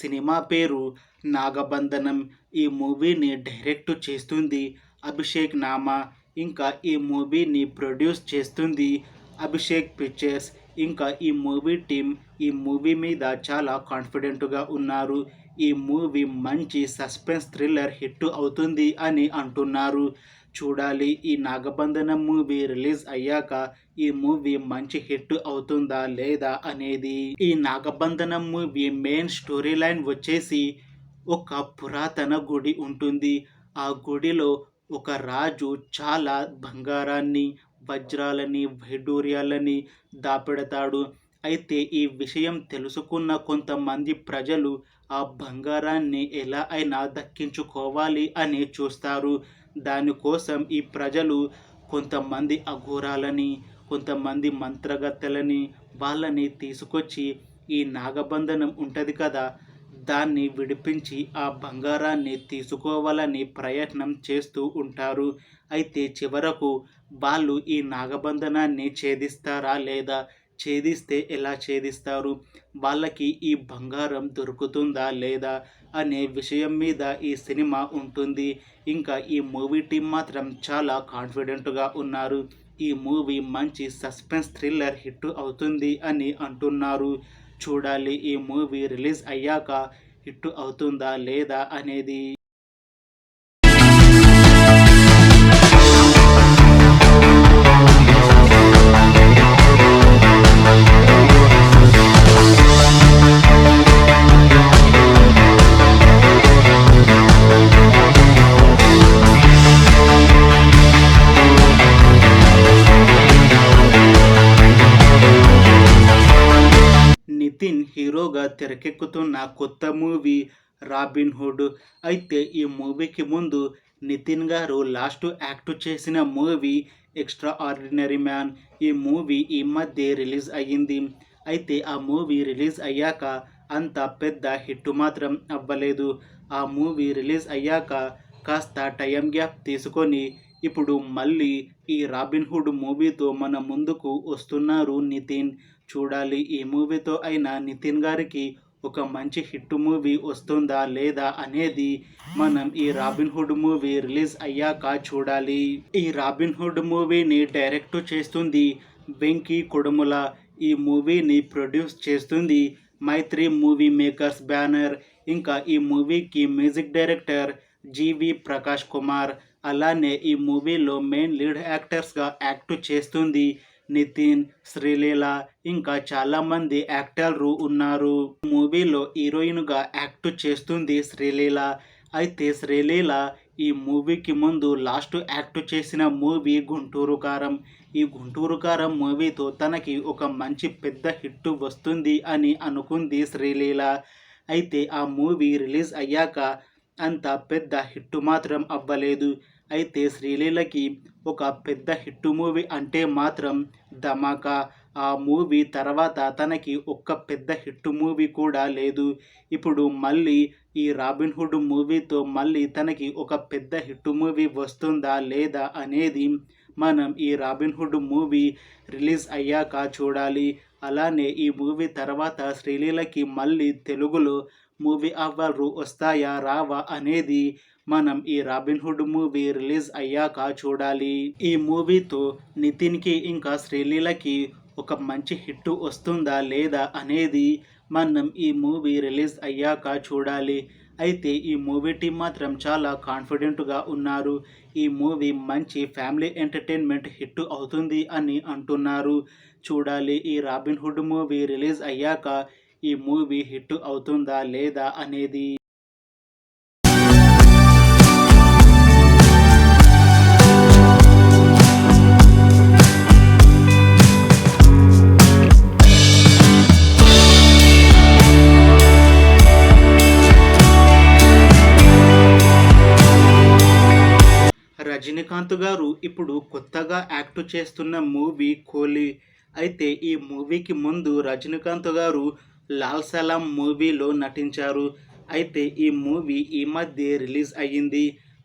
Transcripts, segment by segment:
Cinema పేరు నాగబంధనం. ఈ మూవీని డైరెక్ట్ చేస్తుంది అభిషేక్ నామా. ఇంకా ఈ మూవీని ప్రొడ్యూస్ చేస్తుంది అభిషేక్ పిక్చర్స్. ఇంకా ఈ మూవీ టీం ఈ మూవీ మీద చాలా కాన్ఫిడెంట్గా ఉన్నారు. ఈ మూవీ మంచి సస్పెన్స్ థ్రిల్లర్ హిట్ అవుతుంది అని అంటున్నారు. చూడాలి ఈ నాగబంధనం మూవీ రిలీజ్ అయ్యాక ఈ మూవీ మంచి హిట్ అవుతుందా లేదా అనేది. ఈ నాగబంధనం మూవీ మెయిన్ స్టోరీ లైన్ వచ్చేసి ఒక పురాతన గుడి ఉంటుంది. ఆ గుడిలో ఒక రాజు చాలా బంగారాన్ని, వజ్రాలని, వైడూర్యాలని దాపెడతాడు. అయితే ఈ విషయం తెలుసుకున్న కొంతమంది ప్రజలు ఆ బంగారాన్ని ఎలా అయినా దక్కించుకోవాలి అని చూస్తారు. దానికోసం ఈ ప్రజలు కొంతమంది అఘోరాలని, కొంతమంది మంత్రగత్తెలని వాళ్ళని తీసుకొచ్చి ఈ నాగబంధనం ఉంటుంది కదా, దాన్ని విడిపించి ఆ బంగారాన్ని తీసుకోవాలని ప్రయత్నం చేస్తూ ఉంటారు. అయితే చివరకు వాళ్ళు ఈ నాగబంధనాన్ని ఛేదిస్తారా లేదా, ఛేదిస్తే ఎలా ఛేదిస్తారు, వాళ్ళకి ఈ బంగారం దొరుకుతుందా లేదా అనే విషయం మీద ఈ సినిమా ఉంటుంది. ఇంకా ఈ మూవీ టీం మాత్రం చాలా కాన్ఫిడెంట్గా ఉన్నారు. ఈ మూవీ మంచి సస్పెన్స్ థ్రిల్లర్ హిట్ అవుతుంది అని అంటున్నారు. చూడాలి ఈ మూవీ రిలీజ్ అయ్యాక హిట్ అవుతుందా లేదా అనేది. నితిన్ హీరోగా తెరకెక్కుతున్న కొత్త మూవీ రాబిన్ హుడ్. అయితే ఈ మూవీకి ముందు నితిన్ గారు లాస్ట్ యాక్ట్ చేసిన మూవీ ఎక్స్ట్రా ఆర్డినరీ మ్యాన్. ఈ మూవీ ఈ మధ్య రిలీజ్ అయ్యింది. అయితే ఆ మూవీ రిలీజ్ అయ్యాక అంత పెద్ద హిట్ మాత్రం అవ్వలేదు. ఆ మూవీ రిలీజ్ అయ్యాక కాస్త టైం గ్యాప్ తీసుకొని ఇప్పుడు మళ్ళీ ఈ రాబిన్ హుడ్ మూవీతో మన ముందుకు వస్తున్నారు నితిన్. చూడాలి ఈ మూవీతో అయినా నితిన్ గారికి ఒక మంచి హిట్ మూవీ వస్తుందా లేదా అనేది మనం ఈ రాబిన్ హుడ్ మూవీ రిలీజ్ అయ్యాక చూడాలి. ఈ రాబిన్ హుడ్ మూవీని డైరెక్ట్ చేస్తుంది వెంకీ కొడుముల. ఈ మూవీని ప్రొడ్యూస్ చేస్తుంది మైత్రి మూవీ మేకర్స్ బ్యానర్. ఇంకా ఈ మూవీకి మ్యూజిక్ డైరెక్టర్ జీవి ప్రకాష్ కుమార్. అలానే ఈ మూవీలో మెయిన్ లీడ్ యాక్టర్స్గా యాక్ట్ చేస్తుంది నితిన్, శ్రీలీల, ఇంకా చాలామంది యాక్టర్లు ఉన్నారు. మూవీలో హీరోయిన్గా యాక్ట్ చేస్తుంది శ్రీలీల. అయితే శ్రీలీల ఈ మూవీకి ముందు లాస్ట్ యాక్ట్ చేసిన మూవీ గుంటూరు కారం. ఈ గుంటూరు కారం మూవీతో తనకి ఒక మంచి పెద్ద హిట్ వస్తుంది అని అనుకుంది శ్రీలీల. అయితే ఆ మూవీ రిలీజ్ అయ్యాక అంత పెద్ద హిట్ మాత్రం అవ్వలేదు. అయితే శ్రీలీలకి ఒక పెద్ద హిట్ మూవీ అంటే మాత్రం ధమాకా. ఆ మూవీ తర్వాత తనకి ఒక్క పెద్ద హిట్ మూవీ కూడా లేదు. ఇప్పుడు మళ్ళీ ఈ రాబిన్ హుడ్ మూవీతో మళ్ళీ తనకి ఒక పెద్ద హిట్ మూవీ వస్తుందా లేదా అనేది మనం ఈ రాబిన్ హుడ్ మూవీ రిలీజ్ అయ్యాక చూడాలి. అలానే ఈ మూవీ తర్వాత శ్రీలీలకి మళ్ళీ తెలుగులో మూవీ ఆఫర్లు వస్తాయా రావా అనేది మనం ఈ రాబిన్ హుడ్ మూవీ రిలీజ్ అయ్యాక చూడాలి. ఈ మూవీతో నితిన్కి ఇంకా శ్రీలీలకి ఒక మంచి హిట్ వస్తుందా లేదా అనేది మనం ఈ మూవీ రిలీజ్ అయ్యాక చూడాలి. అయితే ఈ మూవీ టీం మాత్రం చాలా కాన్ఫిడెంట్గా ఉన్నారు. ఈ మూవీ మంచి ఫ్యామిలీ ఎంటర్టైన్మెంట్ హిట్ అవుతుంది అని అంటున్నారు. చూడాలి ఈ రాబిన్ హుడ్ మూవీ రిలీజ్ అయ్యాక ఈ మూవీ హిట్ అవుతుందా లేదా అనేది. రజనీకాంత్ గారు ఇప్పుడు కొత్తగా యాక్ట్ చేస్తున్న మూవీ కూలీ. అయితే ఈ మూవీకి ముందు రజనీకాంత్ గారు లాల్ సలాం మూవీలో నటించారు. అయితే ఈ మూవీ ఈ మధ్య రిలీజ్ అయ్యింది.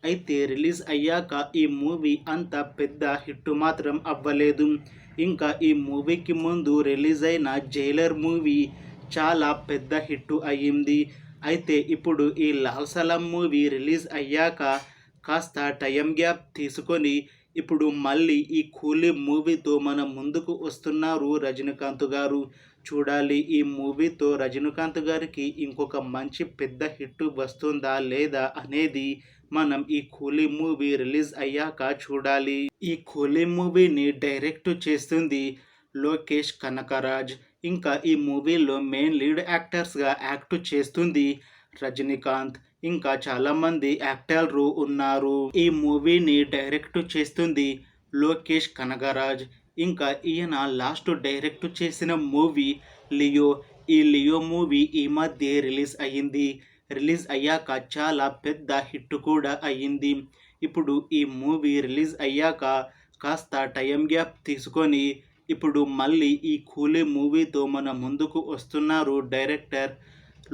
అయితే రిలీజ్ అయ్యాక ఈ మూవీ అంత పెద్ద హిట్ మాత్రం అవ్వలేదు. ఇంకా ఈ మూవీకి ముందు రిలీజ్ అయిన జైలర్ మూవీ చాలా పెద్ద హిట్ అయ్యింది. అయితే ఇప్పుడు ఈ లాల్ సలాం మూవీ రిలీజ్ అయ్యాక కాస్త టైం గ్యాప్ తీసుకొని ఇప్పుడు మళ్ళీ ఈ కూలీ మూవీతో మన ముందుకు వస్తున్నారు రజనీకాంత్ గారు. చూడాలి ఈ మూవీతో రజనీకాంత్ గారికి ఇంకొక మంచి పెద్ద హిట్ వస్తుందా లేదా అనేది మనం ఈ కూలీ మూవీ రిలీజ్ అయ్యాక చూడాలి. ఈ కూలీ మూవీని డైరెక్ట్ చేస్తుంది లోకేష్ కనకరాజ్. ఇంకా ఈ మూవీలో మెయిన్ లీడ్ యాక్టర్స్గా యాక్ట్ చేస్తుంది రజనీకాంత్. ఇంకా చాలామంది యాక్టర్లు ఉన్నారు. ఈ మూవీని డైరెక్ట్ చేస్తుంది లోకేష్ కనగరాజ్. ఇంకా ఈయన లాస్ట్ డైరెక్ట్ చేసిన మూవీ లియో. ఈ లియో మూవీ ఈ మధ్య రిలీజ్ అయ్యింది. రిలీజ్ అయ్యాక చాలా పెద్ద హిట్ కూడా అయ్యింది. ఇప్పుడు ఈ మూవీ రిలీజ్ అయ్యాక కాస్త టైం గ్యాప్ తీసుకొని ఇప్పుడు మళ్ళీ ఈ కూలీ మూవీతో మన ముందుకు వస్తున్నారు డైరెక్టర్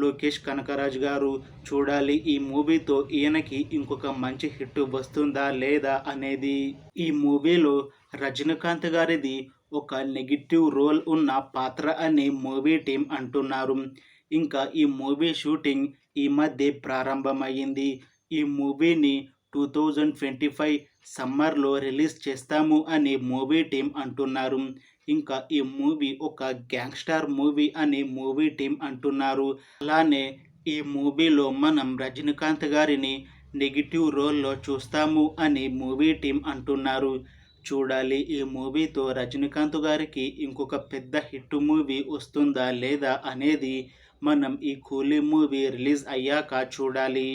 లోకేష్ కనకరాజ్ గారు. చూడాలి ఈ మూవీతో ఈయనకి ఇంకొక మంచి హిట్ వస్తుందా లేదా అనేది. ఈ మూవీలో రజనీకాంత్ గారిది ఒక నెగిటివ్ రోల్ ఉన్న పాత్ర అని మూవీ టీం అంటున్నారు. ఇంకా ఈ మూవీ షూటింగ్ ఈ మధ్య ప్రారంభమైంది. ఈ మూవీని 2025 సమ్మర్లో రిలీజ్ చేస్తాము అని మూవీ టీం అంటున్నారు. ఇంకా ఈ మూవీ ఒక గ్యాంగ్స్టర్ మూవీ అని మూవీ టీం అంటున్నారు. అలానే ఈ మూవీలో మనం రజనీకాంత్ గారిని నెగిటివ్ రోల్లో చూస్తాము అని మూవీ టీం అంటున్నారు. చూడాలి ఈ మూవీతో రజనీకాంత్ గారికి ఇంకొక పెద్ద హిట్ మూవీ వస్తుందా లేదా అనేది మనం ఈ కూలీ మూవీ రిలీజ్ అయ్యాక చూడాలి.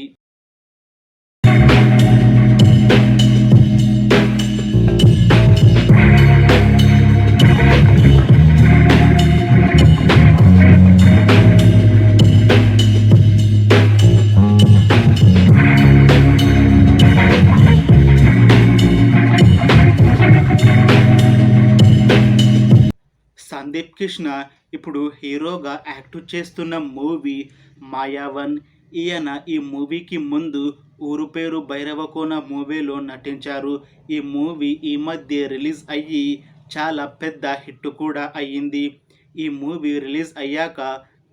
సందీప్ కృష్ణ ఇప్పుడు హీరోగా యాక్ట్ చేస్తున్న మూవీ మాయావన్. ఈయన ఈ మూవీకి ముందు ఊరు పేరు భైరవకోన మూవీలో నటించారు. ఈ మూవీ ఈ మధ్య రిలీజ్ అయ్యి చాలా పెద్ద హిట్ కూడా అయ్యింది. ఈ మూవీ రిలీజ్ అయ్యాక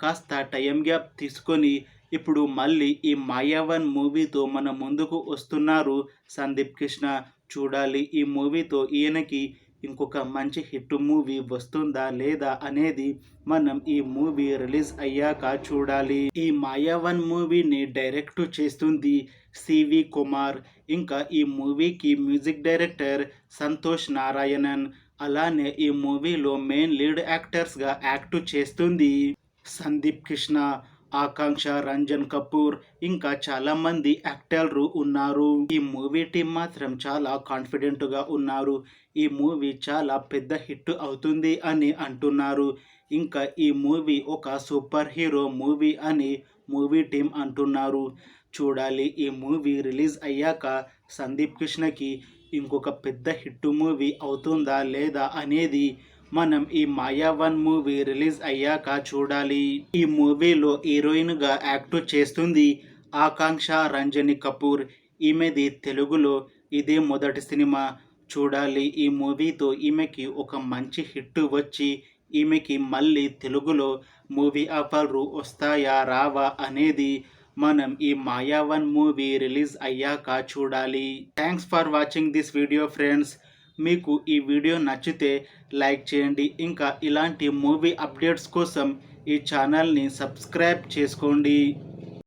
కాస్త టైం గ్యాప్ తీసుకొని ఇప్పుడు మళ్ళీ ఈ మాయావన్ మూవీతో మన ముందుకు వస్తున్నారు సందీప్ కృష్ణ. చూడాలి ఈ మూవీతో ఈయనకి ఇంకొక మంచి హిట్ మూవీ వస్తుందా లేదా అనేది మనం ఈ మూవీ రిలీజ్ అయ్యాక చూడాలి. ఈ మాయావన్ మూవీని డైరెక్ట్ చేస్తుంది సివి కుమార్. ఇంకా ఈ మూవీకి మ్యూజిక్ డైరెక్టర్ సంతోష్ నారాయణన్. అలానే ఈ మూవీలో మెయిన్ లీడ్ యాక్టర్స్గా యాక్ట్ చేస్తుంది సందీప్ కృష్ణ, ఆకాంక్ష, రంజన్ కపూర్ ఇంకా చాలా మంది యాక్టర్లు ఉన్నారు. ఈ మూవీ టీం మాత్రం చాలా కాన్ఫిడెంట్గా ఉన్నారు. ఈ మూవీ చాలా పెద్ద హిట్ అవుతుంది అని అంటున్నారు. ఇంకా ఈ మూవీ ఒక సూపర్ హీరో మూవీ అని మూవీ టీం అంటున్నారు. చూడాలి ఈ మూవీ రిలీజ్ అయ్యాక సందీప్ కృష్ణకి ఇంకొక పెద్ద హిట్ మూవీ అవుతుందా లేదా అనేది మనం ఈ మాయావన్ మూవీ రిలీజ్ అయ్యాక చూడాలి. ఈ మూవీలో హీరోయిన్గా యాక్ట్ చేస్తుంది ఆకాంక్ష రంజని కపూర్. ఈమెది తెలుగులో ఇదే మొదటి సినిమా. చూడాలి ఈ మూవీతో ఈమెకి ఒక మంచి హిట్ వచ్చి ఈమెకి మళ్ళీ తెలుగులో మూవీ ఆఫర్లు వస్తాయా రావా అనేది మనం ఈ మాయావన్ మూవీ రిలీజ్ అయ్యాక చూడాలి. Thanks for watching this video friends. మీకు ఈ వీడియో నచ్చితే లైక్ చేయండి. ఇంకా ఇలాంటి మూవీ అప్డేట్స్ కోసం ఈ ఛానల్ని సబ్స్క్రైబ్ చేసుకోండి.